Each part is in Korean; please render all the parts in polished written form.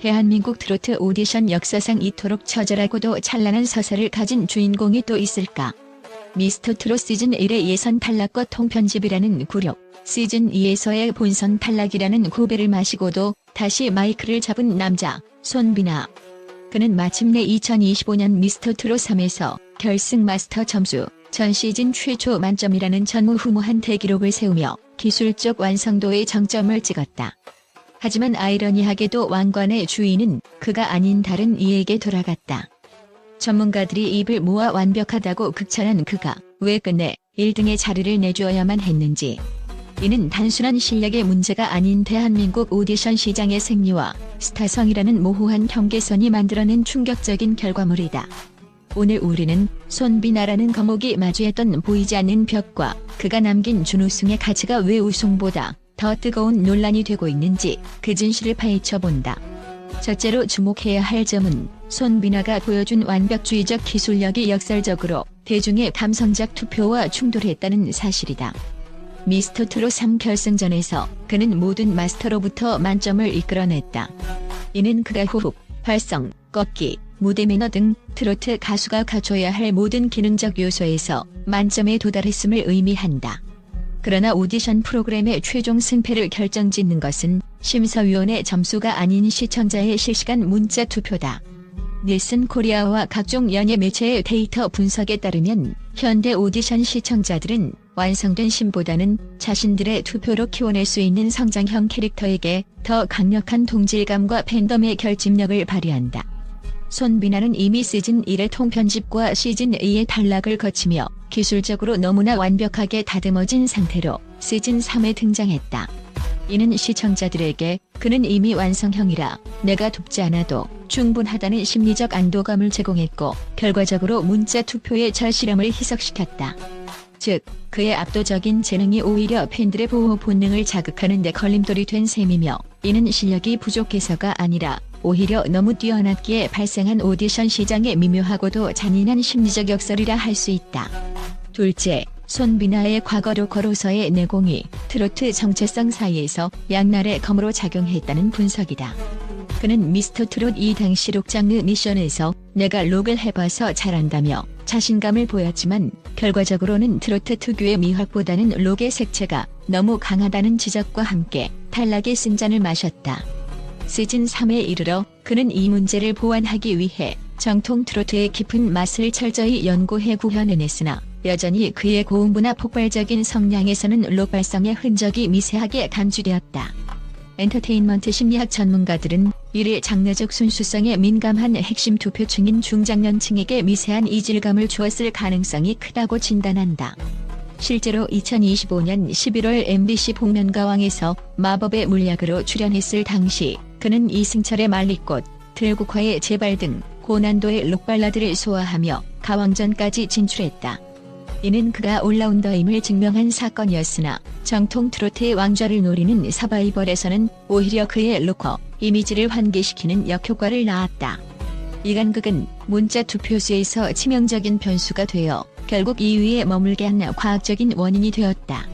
대한민국 트로트 오디션 역사상 이토록 처절하고도 찬란한 서사를 가진 주인공이 또 있을까? 미스터 트롯 시즌 1의 예선 탈락과 통편집이라는 굴욕, 시즌 2에서의 본선 탈락이라는 고배를 마시고도 다시 마이크를 잡은 남자, 손비나. 그는 마침내 2025년 미스터 트롯 3에서 결승 마스터 점수, 전 시즌 최초 만점이라는 전무후무한 대기록을 세우며 기술적 완성도의 정점을 찍었다. 하지만 아이러니하게도 왕관의 주인은 그가 아닌 다른 이에게 돌아갔다. 전문가들이 입을 모아 완벽하다고 극찬한 그가 왜 끝내 1등의 자리를 내주어야만 했는지. 이는 단순한 실력의 문제가 아닌 대한민국 오디션 시장의 생리와 스타성이라는 모호한 경계선이 만들어낸 충격적인 결과물이다. 오늘 우리는 손비나라는 거목이 마주했던 보이지 않는 벽과 그가 남긴 준우승의 가치가 왜 우승보다 더 뜨거운 논란이 되고 있는지 그 진실을 파헤쳐본다. 첫째로 주목해야 할 점은 손비나가 보여준 완벽주의적 기술력이 역설적으로 대중의 감성적 투표와 충돌했다는 사실이다. 미스터 트롯 3 결승전에서 그는 모든 마스터로부터 만점을 이끌어냈다. 이는 그가 호흡, 발성, 꺾기, 무대 매너 등 트로트 가수가 갖춰야 할 모든 기능적 요소에서 만점에 도달했음을 의미한다. 그러나 오디션 프로그램의 최종 승패를 결정짓는 것은 심사위원의 점수가 아닌 시청자의 실시간 문자 투표다. 닐슨 코리아와 각종 연예 매체의 데이터 분석에 따르면 현대 오디션 시청자들은 완성된 신보다는 자신들의 투표로 키워낼 수 있는 성장형 캐릭터에게 더 강력한 동질감과 팬덤의 결집력을 발휘한다. 손비나는 이미 시즌 1의 통편집과 시즌 2의 탈락을 거치며 기술적으로 너무나 완벽하게 다듬어진 상태로 시즌 3에 등장했다. 이는 시청자들에게 그는 이미 완성형이라 내가 돕지 않아도 충분하다는 심리적 안도감을 제공했고 결과적으로 문자 투표의 절실함을 희석시켰다. 즉, 그의 압도적인 재능이 오히려 팬들의 보호 본능을 자극하는 데 걸림돌이 된 셈이며 이는 실력이 부족해서가 아니라 오히려 너무 뛰어났기에 발생한 오디션 시장의 미묘하고도 잔인한 심리적 역설이라 할 수 있다. 둘째, 손비나의 과거 로커로서의 내공이 트로트 정체성 사이에서 양날의 검으로 작용했다는 분석이다. 그는 미스터 트롯 2 당시 록 장르 미션에서 내가 록을 해봐서 잘한다며 자신감을 보였지만 결과적으로는 트로트 특유의 미학보다는 록의 색채가 너무 강하다는 지적과 함께 탈락의 승잔을 마셨다. 시즌 3에 이르러 그는 이 문제를 보완하기 위해 정통 트로트의 깊은 맛을 철저히 연구해 구현해냈으나 여전히 그의 고음부나 폭발적인 성량에서는 록 발성의 흔적이 미세하게 간주되었다. 엔터테인먼트 심리학 전문가들은 이를 장르적 순수성에 민감한 핵심 투표층인 중장년층에게 미세한 이질감을 주었을 가능성이 크다고 진단한다. 실제로 2025년 11월 MBC 복면가왕에서 마법의 물약으로 출연했을 당시 그는 이승철의 말리꽃, 들국화의 제발 등 고난도의 록발라드를 소화하며 가왕전까지 진출했다. 이는 그가 올라운더임을 증명한 사건이었으나 정통 트로트의 왕좌를 노리는 서바이벌에서는 오히려 그의 로커 이미지를 환기시키는 역효과를 낳았다. 이간 극은 문자 투표수에서 치명적인 변수가 되어 결국 2위에 머물게 한 과학적인 원인이 되었다.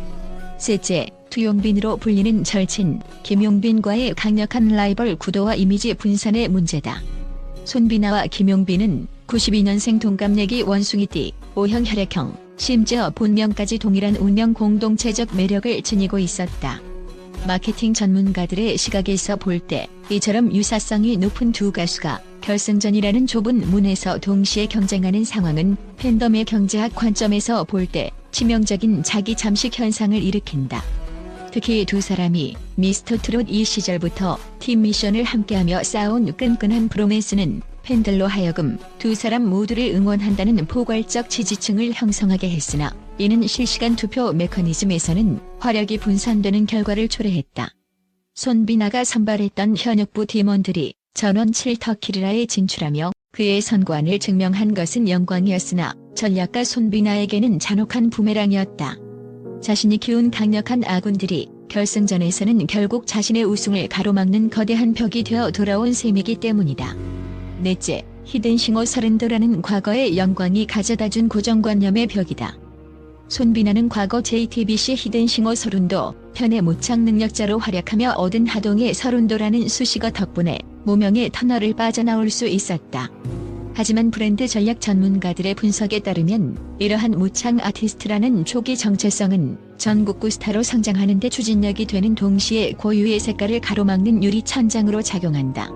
셋째, 투용빈으로 불리는 절친 김용빈과의 강력한 라이벌 구도와 이미지 분산의 문제다. 손비나와 김용빈은 92년생 동갑내기 원숭이띠, O형 혈액형, 심지어 본명까지 동일한 운명 공동체적 매력을 지니고 있었다. 마케팅 전문가들의 시각에서 볼 때 이처럼 유사성이 높은 두 가수가 결승전이라는 좁은 문에서 동시에 경쟁하는 상황은 팬덤의 경제학 관점에서 볼 때 치명적인 자기 잠식 현상을 일으킨다. 특히 두 사람이 미스터 트롯 2 시절부터 팀 미션을 함께하며 쌓아온 끈끈한 브로맨스는 팬들로 하여금 두 사람 모두를 응원한다는 포괄적 지지층을 형성하게 했으나 이는 실시간 투표 메커니즘에서는 화력이 분산되는 결과를 초래했다. 손비나가 선발했던 현역부 팀원들이 전원 7터키리라에 진출하며 그의 선관을 증명한 것은 영광이었으나 전략가 손비나에게는 잔혹한 부메랑이었다. 자신이 키운 강력한 아군들이 결승전에서는 결국 자신의 우승을 가로막는 거대한 벽이 되어 돌아온 셈이기 때문이다. 넷째, 히든싱어 서른도라는 과거의 영광이 가져다준 고정관념의 벽이다. 손비나는 과거 JTBC 히든싱어 서른도 편의 모창 능력자로 활약하며 얻은 하동의 서른도라는 수식어 덕분에 무명의 터널을 빠져나올 수 있었다. 하지만 브랜드 전략 전문가들의 분석에 따르면 이러한 모창 아티스트라는 초기 정체성은 전국구 스타로 성장하는 데 추진력이 되는 동시에 고유의 색깔을 가로막는 유리 천장으로 작용한다.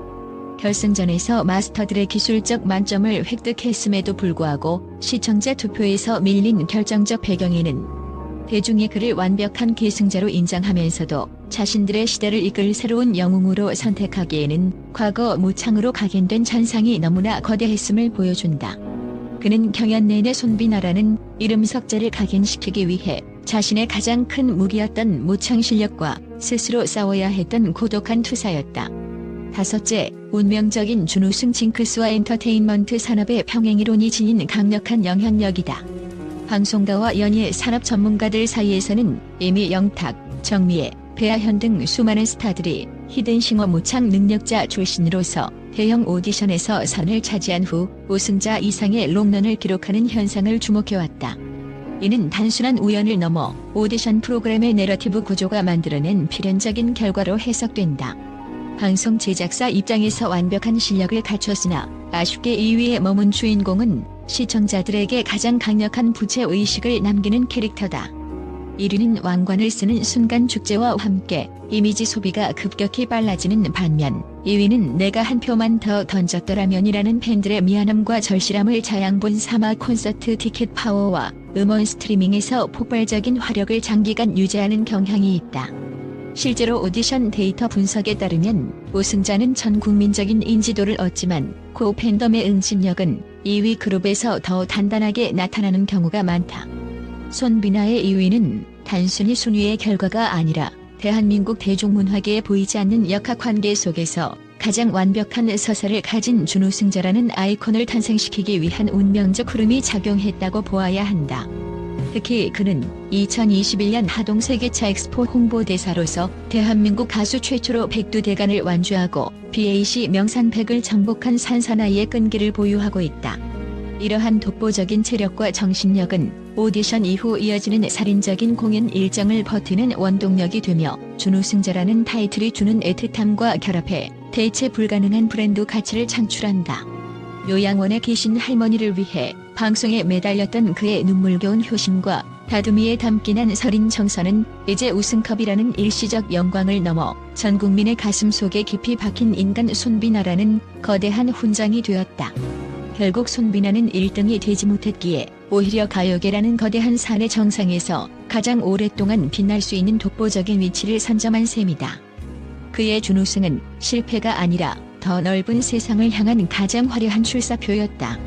결승전에서 마스터들의 기술적 만점을 획득했음에도 불구하고 시청자 투표에서 밀린 결정적 배경에는 대중이 그를 완벽한 계승자로 인정하면서도 자신들의 시대를 이끌 새로운 영웅으로 선택하기에는 과거 모창으로 각인된 잔상이 너무나 거대했음을 보여준다. 그는 경연 내내 손비나라는 이름 석자를 각인시키기 위해 자신의 가장 큰 무기였던 모창 실력과 스스로 싸워야 했던 고독한 투사였다. 다섯째, 운명적인 준우승 징크스와 엔터테인먼트 산업의 평행이론이 지닌 강력한 영향력이다. 방송가와 연예 산업 전문가들 사이에서는 이미 영탁, 정미애, 배아현 등 수많은 스타들이 히든싱어 모창 능력자 출신으로서 대형 오디션에서 선을 차지한 후 우승자 이상의 롱런을 기록하는 현상을 주목해왔다. 이는 단순한 우연을 넘어 오디션 프로그램의 내러티브 구조가 만들어낸 필연적인 결과로 해석된다. 방송 제작사 입장에서 완벽한 실력을 갖췄으나 아쉽게 2위에 머문 주인공은 시청자들에게 가장 강력한 부채의식을 남기는 캐릭터다. 1위는 왕관을 쓰는 순간 축제와 함께 이미지 소비가 급격히 빨라지는 반면 2위는 내가 한 표만 더 던졌더라면이라는 팬들의 미안함과 절실함을 자양본 삼아 콘서트 티켓 파워와 음원 스트리밍에서 폭발적인 화력을 장기간 유지하는 경향이 있다. 실제로 오디션 데이터 분석에 따르면 우승자는 전 국민적인 인지도를 얻지만 고 팬덤의 응집력은 2위 그룹에서 더 단단하게 나타나는 경우가 많다. 손비나의 2위는 단순히 순위의 결과가 아니라 대한민국 대중문화계에 보이지 않는 역학관계 속에서 가장 완벽한 서사를 가진 준우승자라는 아이콘을 탄생시키기 위한 운명적 흐름이 작용했다고 보아야 한다. 특히 그는 2021년 하동 세계차 엑스포 홍보대사로서 대한민국 가수 최초로 백두대간을 완주하고 BAC 명산백을 정복한 산사나이의 끈기를 보유하고 있다. 이러한 독보적인 체력과 정신력은 오디션 이후 이어지는 살인적인 공연 일정을 버티는 원동력이 되며 준우승자라는 타이틀이 주는 애틋함과 결합해 대체 불가능한 브랜드 가치를 창출한다. 요양원에 계신 할머니를 위해 방송에 매달렸던 그의 눈물겨운 효심과 다듬이에 담긴 한 서린 정서는 이제 우승컵이라는 일시적 영광을 넘어 전 국민의 가슴 속에 깊이 박힌 인간 손비나라는 거대한 훈장이 되었다. 결국 손비나는 1등이 되지 못했기에 오히려 가요계라는 거대한 산의 정상에서 가장 오랫동안 빛날 수 있는 독보적인 위치를 선점한 셈이다. 그의 준우승은 실패가 아니라 더 넓은 세상을 향한 가장 화려한 출사표였다.